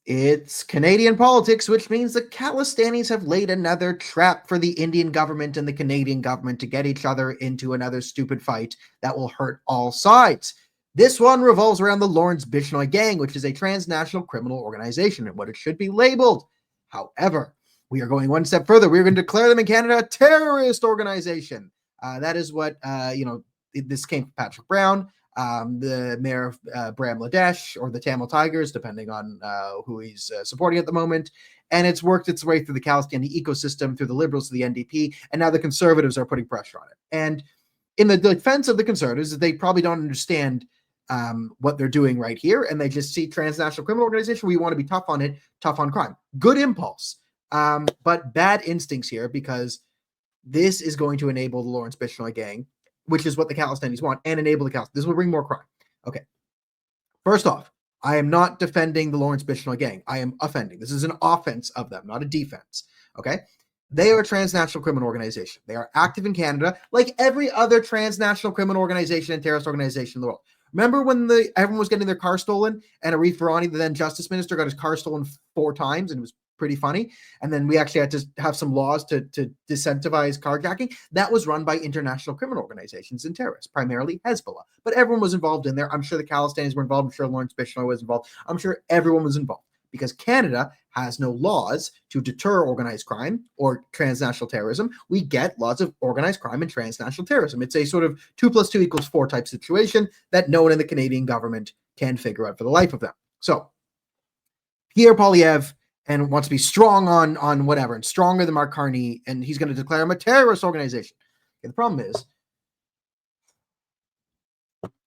It's Canadian politics, which means the Khalistanis have laid another trap for the Indian government and the Canadian government to get each other into another stupid fight that will hurt all sides. This one revolves around the Lawerence Bishnoi gang, which is a transnational criminal organization and what it should be labeled. However, we are going one step further. We're going to declare them in Canada a terrorist organization. That is what, this came from Patrick Brown, the mayor of Bangladesh, or the Tamil Tigers, depending on who he's supporting at the moment. And it's worked its way through the Khalistani ecosystem, through the Liberals to the NDP, and now the Conservatives are putting pressure on it. And in the defense of the Conservatives, they probably don't understand what they're doing right here, and they just see transnational criminal organization. We want to be tough on it, tough on crime. Good impulse, but bad instincts here, because this is going to enable the Lawerence Bishnoi gang, which is what the Khalistanis want, and enable the Khalistanis. This will bring more crime. Okay. First off, I am not defending the Lawerence Bishnoi gang. I am offending. This is an offense of them, not a defense. Okay. They are a transnational criminal organization. They are active in Canada, like every other transnational criminal organization and terrorist organization in the world. Remember when everyone was getting their car stolen, and Arif Virani, the then justice minister, got his car stolen 4 times, and it was pretty funny. And then we actually had to have some laws to disincentivize carjacking. That was run by international criminal organizations and terrorists, primarily Hezbollah. But everyone was involved in there. I'm sure the Khalistanis were involved. I'm sure Lawerence Bishnoi was involved. I'm sure everyone was involved, because Canada has no laws to deter organized crime or transnational terrorism. We get lots of organized crime and transnational terrorism. It's a sort of 2 + 2 = 4 type situation that no one in the Canadian government can figure out for the life of them. So Pierre Poilievre and wants to be strong on whatever, and stronger than Mark Carney, and he's going to declare him a terrorist organization. Okay, the problem is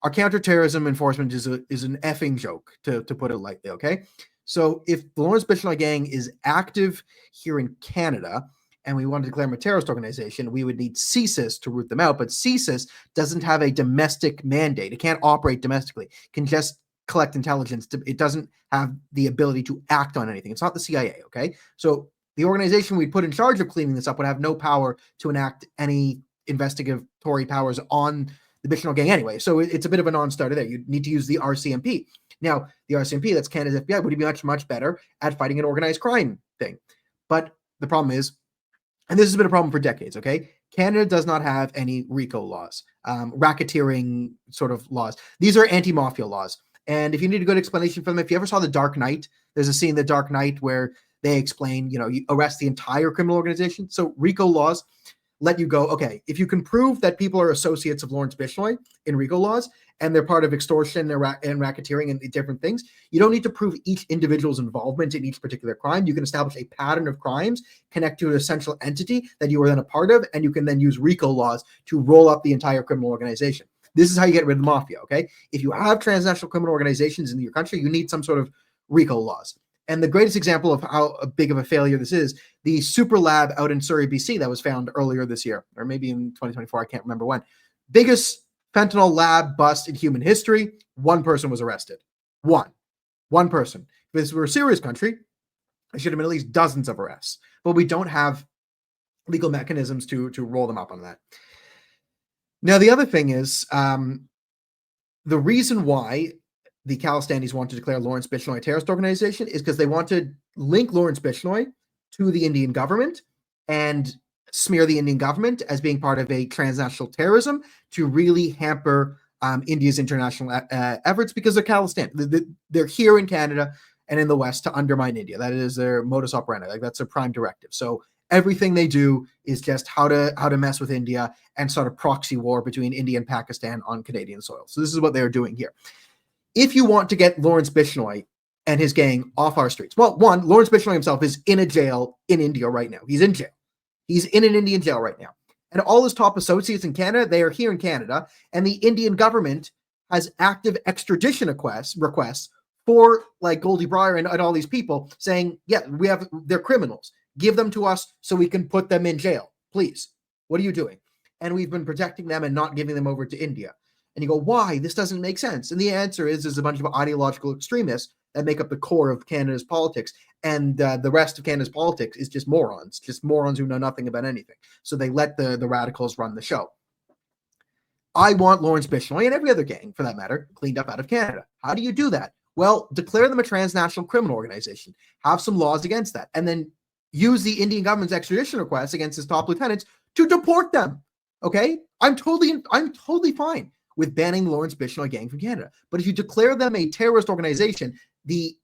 our counterterrorism enforcement is an effing joke, to put it lightly, okay? So if the Lawerence Bishnoi gang is active here in Canada and we want to declare them a terrorist organization, we would need CSIS to root them out, but CSIS doesn't have a domestic mandate. It can't operate domestically. It can just collect intelligence. It doesn't have the ability to act on anything. It's not the CIA, okay? So the organization we put in charge of cleaning this up would have no power to enact any investigatory powers on the Bishnoi gang anyway. So it's a bit of a non-starter there. You need to use the RCMP. Now, the RCMP, that's Canada's FBI, would be much, much better at fighting an organized crime thing. But the problem is, and this has been a problem for decades, okay? Canada does not have any RICO laws, racketeering sort of laws. These are anti-mafia laws. And if you need a good explanation for them, if you ever saw The Dark Knight, there's a scene in The Dark Knight where they explain, you arrest the entire criminal organization. So RICO laws let you go, okay, if you can prove that people are associates of Lawerence Bishnoi in RICO laws, and they're part of extortion and racketeering and different things, you don't need to prove each individual's involvement in each particular crime. You can establish a pattern of crimes, connect to an essential entity that you were then a part of, and you can then use RICO laws to roll up the entire criminal organization. This is how you get rid of the mafia, okay? If you have transnational criminal organizations in your country, you need some sort of RICO laws. And the greatest example of how big of a failure this is, the super lab out in Surrey, BC, that was found earlier this year, or maybe in 2024, I can't remember when. Biggest fentanyl lab bust in human history. 1 person was arrested. One person. If this were a serious country, there should have been at least dozens of arrests. But we don't have legal mechanisms to roll them up on that. Now, the other thing is, the reason why the Khalistanis want to declare Lawerence Bishnoi a terrorist organization is because they want to link Lawerence Bishnoi to the Indian government and smear the Indian government as being part of a transnational terrorism to really hamper India's international efforts, because they're Khalistani. They're here in Canada and in the West to undermine India. That is their modus operandi. Like, that's their prime directive. So everything they do is just how to mess with India and start a proxy war between India and Pakistan on Canadian soil. So this is what they're doing here. If you want to get Lawerence Bishnoi and his gang off our streets, well, one, Lawerence Bishnoi himself is in a jail in India right now. He's in jail. He's in an Indian jail right now. And all his top associates in Canada, they are here in Canada, and the Indian government has active extradition requests for, like, Goldie Breyer and all these people, saying, yeah, they're criminals. Give them to us so we can put them in jail. Please. What are you doing? And we've been protecting them and not giving them over to India. And you go, why? This doesn't make sense. And the answer is there's a bunch of ideological extremists that make up the core of Canada's politics. And the rest of Canada's politics is just morons who know nothing about anything. So they let the radicals run the show. I want Lawerence Bishnoi and every other gang, for that matter, cleaned up out of Canada. How do you do that? Well, declare them a transnational criminal organization. Have some laws against that. And then use the Indian government's extradition requests against his top lieutenants to deport them. Okay? I'm totally fine with banning the Lawerence Bishnoi gang from Canada. But if you declare them a terrorist organization, the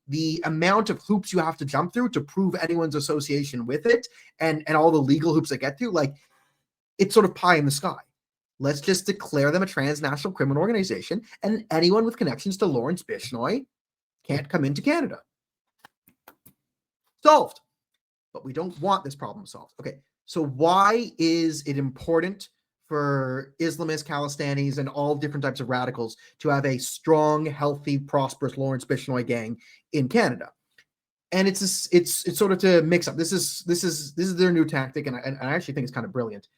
amount of hoops you have to jump through to prove anyone's association with it, and all the legal hoops that get through, like, it's sort of pie in the sky. Let's just declare them a transnational criminal organization, and anyone with connections to Lawerence Bishnoi can't come into Canada. Solved. But we don't want this problem solved. Okay, so why is it important for Islamists, Khalistanis, and all different types of radicals to have a strong, healthy, prosperous Lawerence Bishnoi gang in Canada? And it's sort of to mix up. This is their new tactic, and I actually think it's kind of brilliant.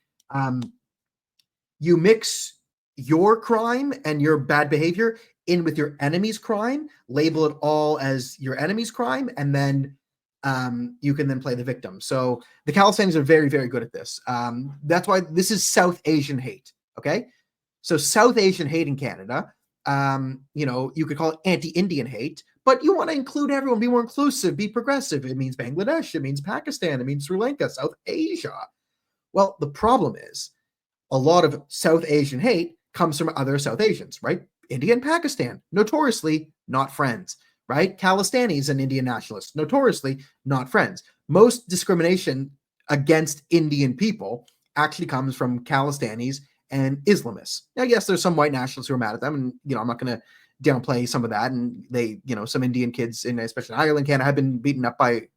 You mix your crime and your bad behavior in with your enemy's crime, label it all as your enemy's crime, and then you can then play the victim. So the Khalistanis are very, very good at this. That's why this is South Asian hate. Okay, so South Asian hate in Canada, you could call it anti-Indian hate, but you want to include everyone, be more inclusive, be progressive. It means Bangladesh, it means Pakistan, it means Sri Lanka, South Asia. Well, the problem is a lot of South Asian hate comes from other South Asians, right? India and Pakistan, notoriously not friends, right? Khalistanis and Indian nationalists, notoriously not friends. Most discrimination against Indian people actually comes from Khalistanis and Islamists. Now, yes, there's some white nationalists who are mad at them, and I'm not going to downplay some of that. And they, some Indian kids, especially in Ireland, Canada, have been beaten up by,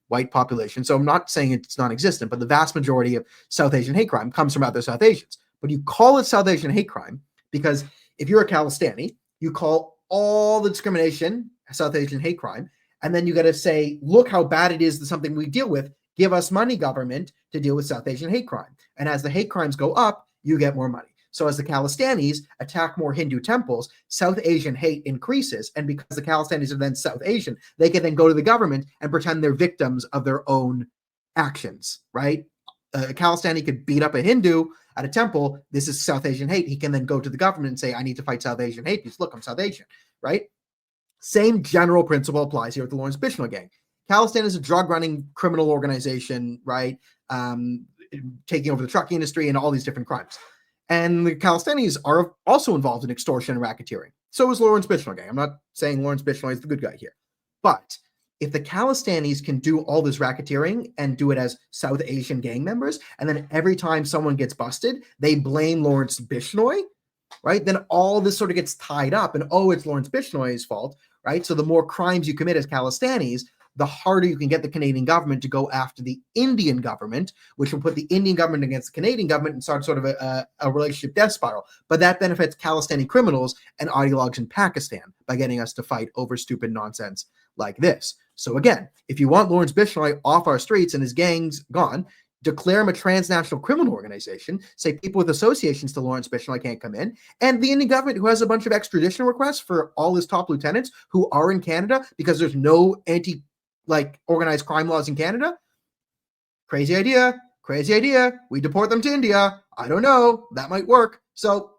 white population. So I'm not saying it's non-existent, but the vast majority of South Asian hate crime comes from other South Asians. But you call it South Asian hate crime because if you're a Khalistani, you call all the discrimination South Asian hate crime, and then you got to say, look how bad it is, that something we deal with. Give us money, government, to deal with South Asian hate crime. And as the hate crimes go up, you get more money. So as the Khalistanis attack more Hindu temples, South Asian hate increases. And because the Khalistanis are then South Asian, they can then go to the government and pretend they're victims of their own actions, right? A Khalistani could beat up a Hindu at a temple. This is South Asian hate. He can then go to the government and say, I need to fight South Asian hate because look, I'm South Asian, right? Same general principle applies here with the Lawerence Bishnoi gang. Khalistan is a drug-running criminal organization, right? Taking over the trucking industry and all these different crimes. And the Khalistanis are also involved in extortion and racketeering. So is Lawerence Bishnoi gang. I'm not saying Lawerence Bishnoi is the good guy here. But if the Khalistanis can do all this racketeering and do it as South Asian gang members, and then every time someone gets busted, they blame Lawerence Bishnoi, right? Then all this sort of gets tied up and, it's Lawerence Bishnoi's fault, right? So the more crimes you commit as Khalistanis, the harder you can get the Canadian government to go after the Indian government, which will put the Indian government against the Canadian government and start sort of a relationship death spiral. But that benefits Khalistani criminals and ideologues in Pakistan by getting us to fight over stupid nonsense like this. So again, if you want Lawerence Bishnoi off our streets and his gangs gone, declare him a transnational criminal organization, say people with associations to Lawerence Bishnoi can't come in, and the Indian government, who has a bunch of extradition requests for all his top lieutenants who are in Canada because there's no organized crime laws in Canada. Crazy idea. We deport them to India. I don't know. That might work. So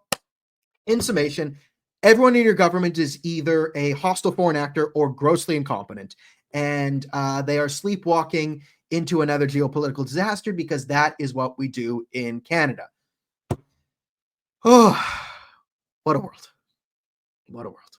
in summation, everyone in your government is either a hostile foreign actor or grossly incompetent. And they are sleepwalking into another geopolitical disaster because that is what we do in Canada. Oh, what a world. What a world.